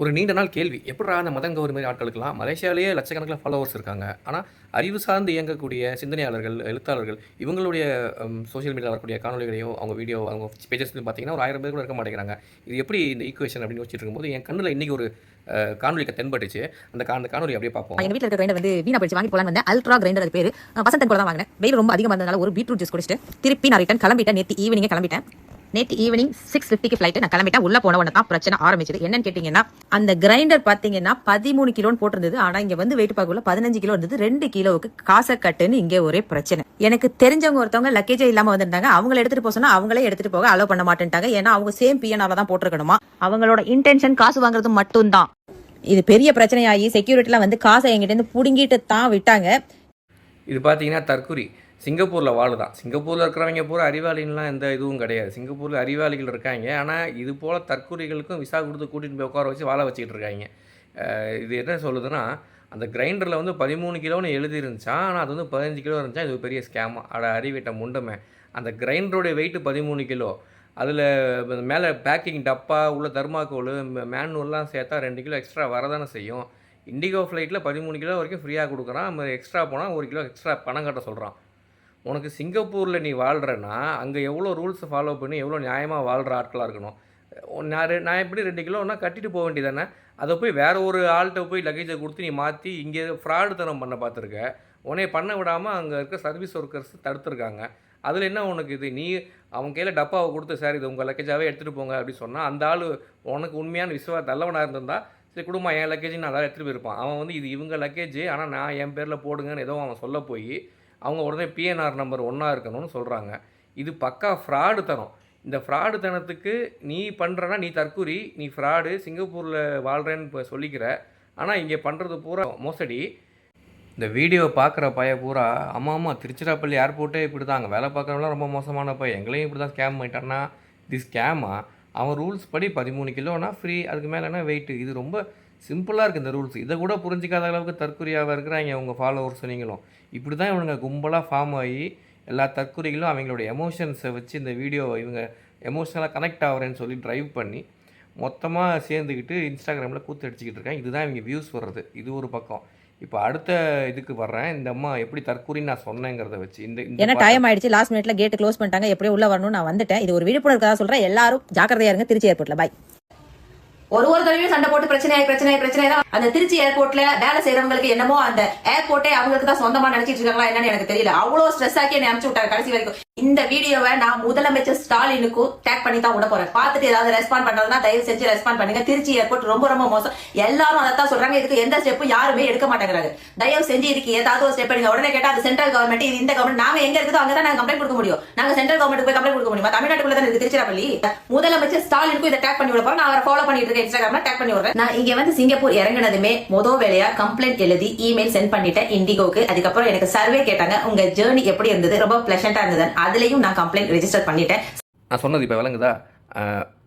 ஒரு நீண்ட நாள் கேள்வி. எப்புட்றா அந்த மதன் கௌரி மாரி ஆட்களுக்கெல்லாம் மலேசியாவிலேயே லட்சக்கணக்கில ஃபாலோவர்ஸ் இருக்காங்க. ஆனா, அறிவு சார்ந்து இயங்கக்கூடிய சிந்தனையாளர்கள், எழுத்தாளர்கள் இவங்களுடைய சோசியல் மீடியால வரக்கூடிய காணொளிகளையோ, அவங்க வீடியோ, அவங்க பேஜஸ்லயும் பார்த்தீங்கன்னா, ஒரு 1000 பேர் கூட இருக்க மாட்டேங்கிறாங்க. இது எப்படி இந்த ஈக்குவேஷன் அப்படின்னு யோசிச்சுட்டு இருக்கும்போது, என் கண்ணுல இன்னைக்கு ஒரு காணொளி தென்பட்டுச்சு. அந்த காணொளி அப்படியே பார்ப்போம். எங்க வீட்ல இருக்க கிரைண்டர் வந்து வீணா போயிடுச்சு, வாங்கி போலான்னு வந்தேன். அல்ட்ரா கிரைண்டர் அது பேரு. வசந்தன் கூட தான் வாங்கினேன். வெயில் ரொம்ப அதிகமா இருந்ததால ஒரு பீட்ரூட் ஜூஸ் குடிச்சிட்டு திருப்பி நான் ரிட்டர்ன் கிளம்பிட்டேன். நேற்று ஈவினிங் 6:50க்கு ஃபிளைட் நான் கிளம்பிட்டேன். உள்ள போன உடனே தான் பிரச்சனை ஆரம்பிச்சது. என்னன்னு கேட்டீங்கன்னா, அந்த கிரைண்டர் பாத்தீங்கன்னா 13 கிலோன்னு போட்டிருந்தது. ஆனா இங்க வந்து வெயிட் பார்க்கல 15 கிலோ இருந்தது. 2 கிலோவுக்கு காசை கட்டுன்னு இங்கே ஒரே பிரச்சனை. எனக்கு தெரிஞ்சவங்க ஒருத்தவங்க லக்கேஜே இல்லாம வந்திருந்தாங்க. அவங்கள எடுத்துட்டு போக சொன்னா அவங்களே எடுத்துட்டு போக அலோ பண்ண மாட்டேன்ட்டாங்க. ஏன்னா அவங்க சேம் பிஎன்ஆர்ல தான் போட்டிருக்கணுமா. அவங்களோட இன்டென்ஷன் காசு வாங்குறது மட்டும்தான். இது பெரிய பிரச்சனையாகி செக்யூரிட்டிலாம் வந்து காசை எங்கிட்ட இருந்து புடுங்கிட்டு தான் விட்டாங்க. இது பார்த்தீங்கன்னா தற்குறி. சிங்கப்பூரில் வாழுதான். சிங்கப்பூரில் இருக்கிறவங்க பூரா அறிவாளின்லாம் எந்த இதுவும் கிடையாது. சிங்கப்பூரில் அறிவாளிகள் இருக்காங்க. ஆனால் இது போல் தற்குறிகளுக்கும் விசா கொடுத்து கூட்டிகிட்டு போய் உட்கார வச்சு வாழ வச்சுக்கிட்டு இருக்காங்க. இது என்ன சொல்லுதுன்னா, அந்த கிரைண்டரில் வந்து 13 கிலோன்னு எழுதிருந்துச்சா, ஆனால் அது வந்து 15 கிலோ இருந்துச்சா. இது ஒரு பெரிய ஸ்கேமா. அறிவிட்ட முண்டமே. அந்த கிரைண்டருடைய வெயிட்டு 13 கிலோ. அதில் மேலே பேக்கிங் டப்பா உள்ள தர்மாக்கோல் மேனுவல்லாம் சேர்த்தா 2 கிலோ எக்ஸ்ட்ரா வரதானே செய்யும். இண்டிகோ ஃப்ளைட்டில் 13 கிலோ வரைக்கும் ஃப்ரீயாக கொடுக்குறான். நம்ம எக்ஸ்ட்ரா போனால் 1 கிலோ எக்ஸ்ட்ரா பணம் கட்ட சொல்கிறான். உனக்கு சிங்கப்பூரில் நீ வாழ்கிறன்னா அங்கே எவ்வளோ ரூல்ஸை ஃபாலோ பண்ணி எவ்வளோ நியாயமாக வாழ்கிற ஆட்களாக இருக்கணும். நான் எப்படி 2 கிலோன்னா கட்டிட்டு போக வேண்டியதானே. அதை போய் வேறு ஒரு ஆள்கிட்ட போய் லக்கேஜை கொடுத்து நீ மாற்றி இங்கே ஃப்ராடு தனம் பண்ண பார்த்துருக்க. உன்னைய பண்ண விடாமல் அங்கே இருக்க சர்வீஸ் ஒர்க்கர்ஸ் தடுத்துருக்காங்க. அதில் என்ன உனக்கு இது? நீ அவன் கையில் டப்பாவை கொடுத்து சார் இது உங்கள் லக்கேஜாகவே எடுத்துகிட்டு போங்க அப்படின்னு சொன்னால் அந்த ஆள் உனக்கு உண்மையான நல்லவனாக இருந்திருந்தா சரி குடும்பம் என் லக்கேஜ் நான் அதான் எடுத்துகிட்டு போயிருப்பான். அவன் வந்து இது இவங்க லக்கேஜ் ஆனால் நான் என் பேரில் போடுங்கன்னு ஏதோ அவன் சொல்ல போய் அவங்க உடனே பிஎன்ஆர் நம்பர் 1 இருக்கணும்னு சொல்கிறாங்க. இது பக்கா ஃப்ராடு தனம். இந்த ஃப்ராடு தனத்துக்கு நீ பண்ணுறனா நீ தற்குறி, நீ ஃப்ராடு, சிங்கப்பூரில் வாழ்கிறேன்னு இப்போ சொல்லிக்கிற. ஆனால் இங்கே பண்ணுறது பூரா மோசடி. இந்த வீடியோ பார்க்குற பூரா அம்மா திருச்சிராப்பள்ளி ஏர்போர்ட்டே இப்படி தான். அங்கே வேலை பார்க்குறவங்களாம் ரொம்ப மோசமான எங்களையும் இப்படி தான் ஸ்கேம் பண்ணிட்டான்னா இது ஸ்கேமா? அவன் ரூல்ஸ் படி 13 கிலோனா ஃப்ரீ, அதுக்கு மேலேனா வெயிட்டு. இது ரொம்ப சிம்பிளாக இருக்குது இந்த ரூல்ஸ். இதை கூட புரிஞ்சிக்காத அளவுக்கு தற்குறியாக இருக்கிறாங்க உங்கள் ஃபாலோவர்ஸ். நீங்களும் இப்படி தான் இவனுங்க கும்பலாக ஃபார்ம் ஆகி எல்லா தற்குறிகளும் அவங்களோட எமோஷன்ஸை வச்சு இந்த வீடியோ இவங்க எமோஷனலாக கனெக்ட் ஆகிறேன்னு சொல்லி ட்ரைவ் பண்ணி மொத்தமாக சேர்ந்துக்கிட்டு இன்ஸ்டாகிராமில் கூத்து அடிச்சுக்கிட்டு இருக்காங்க. இதுதான் இவங்க வியூஸ் வர்றது. இது ஒரு பக்கம். இப்போ அடுத்த இதுக்கு வர்றேன். இந்த அம்மா எப்படி தற்கூறின்னு நான் சொன்னேங்கிறத வச்சு ஏன்னா டைம் ஆயிடுச்சு. லாஸ்ட் மினிட்ல கேட் க்ளோஸ் பண்ணிட்டாங்க. எப்படியும் உள்ள வரணும் நான் வந்துட்டேன். இது ஒரு விழிப்புணர்வு சொல்றேன். எல்லாரும் ஜாக்கிரதையா இருங்க. திருச்சி ஏர்போர்ட்ல பாய். ஒரு தடவையும் சண்டை போட்டு பிரச்சனை தான். அந்த திருச்சி ஏர்போர்ட்ல வேலை செய்யறவங்களுக்கு என்னமோ அந்த ஏர்போர்ட்டே அவங்களுக்கு தான் சொந்தமா நினைச்சிட்டு இருக்காங்களா என்னன்னு எனக்கு தெரியல. அவ்வளவு ஸ்ட்ரெஸ் ஆக்கி என்ன அனுப்பிச்சு விட்டாரு கடைசி வரைக்கும். இந்த வீடியோவை நான் முதலமைச்சர் ஸ்டாலினுக்கு டேக் பண்ணி தான் விட போறேன். பார்த்துட்டு ஏதாவது ரெஸ்பாண்ட் பண்றதுனா தயவு செஞ்சு ரெஸ்பாண்ட் பண்ணுங்க. திருச்சி ஏர்போர்ட் ரொம்ப ரொம்ப மோசம். எல்லாரும் அதான் சொல்றாங்க. இதுக்கு எந்த ஸ்டெப்பும் யாருமே எடுக்க மாட்டேங்கிறாங்க. தயவு செஞ்சு இதுக்கு ஏதாவது ஒரு ஸ்டெப் எடுங்க. உடனே கேட்டா அது சென்ட்ரல் கவர்மெண்ட், இது இந்த கவர்மெண்ட். நாங்க எங்க இருக்குதோ அங்கதான் நாங்க கம்ப்ளைண்ட் கொடுக்க முடியும். நாங்க சென்ட்ரல் கவர்மெண்ட் போய் கம்ப்ளைண்ட் கொடுக்க முடியுமா? தமிழ்நாட்டுக்குள்ள தான் இருக்கு திருச்சிராப்பள்ளி. முதலமைச்சர் ஸ்டாலினுக்கு இதை டேக் பண்ணி விட போறேன். நான் அவரை ஃபாலோ பண்ணிட்டு இருக்கேன். இன்ஸ்டாகிராம்ல டேக் பண்ணி விடுறேன். நான் இங்க வந்து சிங்கப்பூர் இறங்கினதுமே முதல் வேலையா கம்ப்ளைண்ட் எழுதி இமெயில் சென்ட் பண்ணிட்டேன் இண்டிகோக்கு. அதுக்கப்புறம் எனக்கு சர்வே கேட்டாங்க. உங்க ஜேர்னி எப்படி இருந்தது, ரொம்ப பிளசண்டா இருந்தது. அதுலயும் நான் கம்ப்ளைண்ட் ரெஜிஸ்டர் பண்ணிட்டேன். நான் சொன்னது இப்போ விளங்குதா?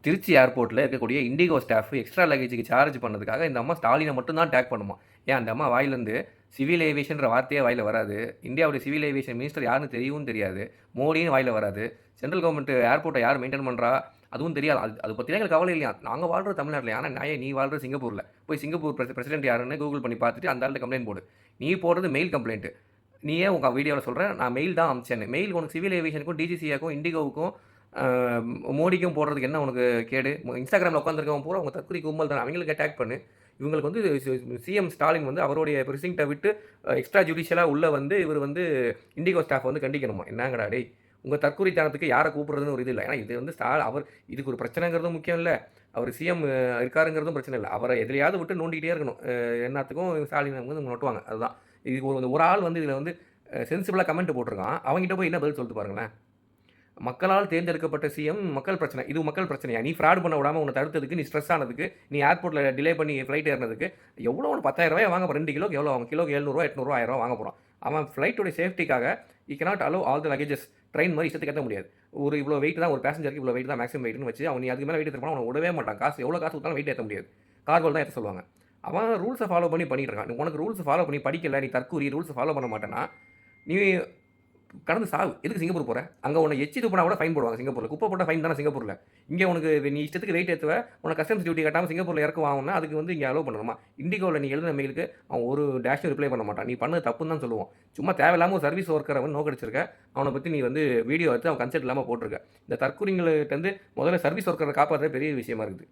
திருச்சி ஏர்போர்ட்டில் இருக்கக்கூடிய இண்டிகோ ஸ்டாஃப் எக்ஸ்ட்ரா லக்கேஜுக்கு சார்ஜ் பண்ணதுக்காக இந்த அம்மா ஸ்டாலினை மட்டும் தான் டேக் பண்ணுமா. ஏன் அந்த அம்மா வாயிலேருந்து சிவில் ஏவியேஷன்ற வார்த்தையே வாயில் வராது. இந்தியாவுடைய சிவில் ஏவியேஷன் மினிஸ்டர் யாருன்னு தெரியவும் தெரியாது. மோடின்னு வாயில் வராது. சென்ட்ரல் கவர்மெண்ட் ஏர்போர்ட்டை யார் மெயின்டைன் பண்ணுறா அதுவும் தெரியாது. அதை பற்றிலாம் எங்களுக்கு கவலை இல்லையா. நாங்கள் வாழ்கிற தமிழ்நாட்டில். ஆனால் நீ வாழ்கிற சிங்கப்பூரில் போய் சிங்கப்பூர் பிரசிடென்ட் யாருன்னு கூகுள் பண்ணி பார்த்துட்டு அந்த ஆள்கிட்ட கம்ப்ளைண்ட் போடு. நீ போடுறது மெயில் கம்ப்ளைண்ட்டு. நீயே உங்கள் வீடியோவில் சொல்கிறேன் நான் மெயில் தான் அமிச்சேன்னு. மெயில் உனக்கு சிவில் ஏவியேஷனுக்கும் டிஜிசியாக்கும் இண்டிகோவுக்கும் மோடிக்கும் போடுறதுக்கு என்ன உனக்கு கேடு? இன்ஸ்டாகிராமில் உட்காந்துருக்கவங்க பூரா உங்கள் தற்கொலை கும்பல் தான். அவங்களுக்கு அட்டாக் பண்ணு. இவங்களுக்கு வந்து சிஎம் ஸ்டாலின் வந்து அவருடைய ப்ரிசிங்ட்டை விட்டு எக்ஸ்ட்ரா ஜுடிஷியலாக உள்ளே வந்து இவர் வந்து இண்டிகோ ஸ்டாஃப் வந்து கண்டிக்கணுமா? என்னங்கடா டேய், உங்கள் தற்கொலைத்தனத்துக்கு யாரை கூப்பிட்றதுன்னு ஒரு இது இல்லை. ஏன்னா இது வந்து அவர் இதுக்கு ஒரு பிரச்சனைங்கிறதும் முக்கியம் இல்லை. அவர் சிஎம் இருக்காருங்கிறதும் பிரச்சனை இல்லை. அவரை எதிலையாவது விட்டு நோண்டிகிட்டே இருக்கணும். எல்லாத்துக்கும் ஸ்டாலின் வந்து நோட்டுவாங்க. அதுதான் இது. ஒரு ஆள் வந்து இதில் வந்து சென்சிபிளாக கமெண்ட் போட்டிருக்கான். அவங்ககிட்ட போய் என்ன பதில் சொல்லிட்டு பாருங்களேன். மக்களால் தேர்ந்தெடுக்கப்பட்ட சிஎம், மக்கள் பிரச்சனை. இது மக்கள் பிரச்சனையா? நீ ஃப்ராட் பண்ண விடாமல் உன்னை தடுத்ததுக்கு, நீ ஸ்ட்ரெஸ் ஆனதுக்கு, நீ ஏர்போர்ட்டில் டிலே பண்ணி ஃப்ளைட் ஏறினதுக்கு எவ்வளோ? ஒரு 10,000 வாங்க 2 கிலோக்கு எவ்வளோ? அவன் கிலோக்கு 700, 800, 1000 வாங்க போகிறான். அவன் ஃப்ளைட்டோடைய சேஃப்டிக்காக ஈ cannot allow all the luggages. Train மாதிரி இஷ்டத்துக்கு ஏற்ற முடியாது. ஒரு இவ்வளோ வெயிட் தான், ஒரு பேசஞ்சருக்கு இவ்வளோ வெயிட் தான் மேக்ஸிமம் வெயிட்னு வச்சு அவன் நீ அதுக்கு மேலே வெயிட் ஏற்ற போனால் அவனை விடவே மாட்டான். எவ்வளோ காசு கொடுத்தாலும் வெயிட் ஏற்ற முடியாது. கார்கோல் தான் ஏற்ற சொல்லுவாங்க. அவன் ரூல்ஸை ஃபாலோ பண்ணிட்டு இருக்கான். உனக்கு ரூல்ஸ் ஃபாலோ பண்ணி படிக்கல, நீ தற்கூரி ரூல்ஸ் ஃபாலோ பண்ண மாட்டேன்னா நீ கடந்து சாவு. எதுக்கு சிங்கப்பூர் போற? அங்க உன்னை எச்சி துப்புனா கூட ஃபைன் போடுவாங்க சிங்கப்பூர்ல. குப்பை போட்டா ஃபைன் தானே சிங்கப்பூர்ல. இங்க உனக்கு நீ இஷ்டத்துக்கு வெயிட் ஏத்துவ, உனக்கு கஸ்டம்ஸ் டியூட்டி கட்டாம சிங்கப்பூர்ல இறக்குவாங்கன்னா அதுக்கு வந்து இங்க அலோவ் பண்ணணுமா? இண்டிகோல நீ எழுதின மெயிலுக்கு அவன் ஒரு டேஷும் ரிப்ளை பண்ண மாட்டான். நீ பண்ணது தப்புன்னு தான் சொல்லுவோம். சும்மா தேவையில்லாம ஒரு சர்வீஸ் ஒர்க்கரை வந்து நோக்கடிச்சிருக்க. அவனை பத்தி நீ வந்து வீடியோ எடுத்து அவன் கன்சென்ட் இல்லாம போட்டிருக்க. இந்த தற்குறிங்கள்ட்ட இருந்து முதல்ல சர்வீஸ் ஒர்க்கரை காப்பாற்றுறது பெரிய விஷயமா இருக்குது.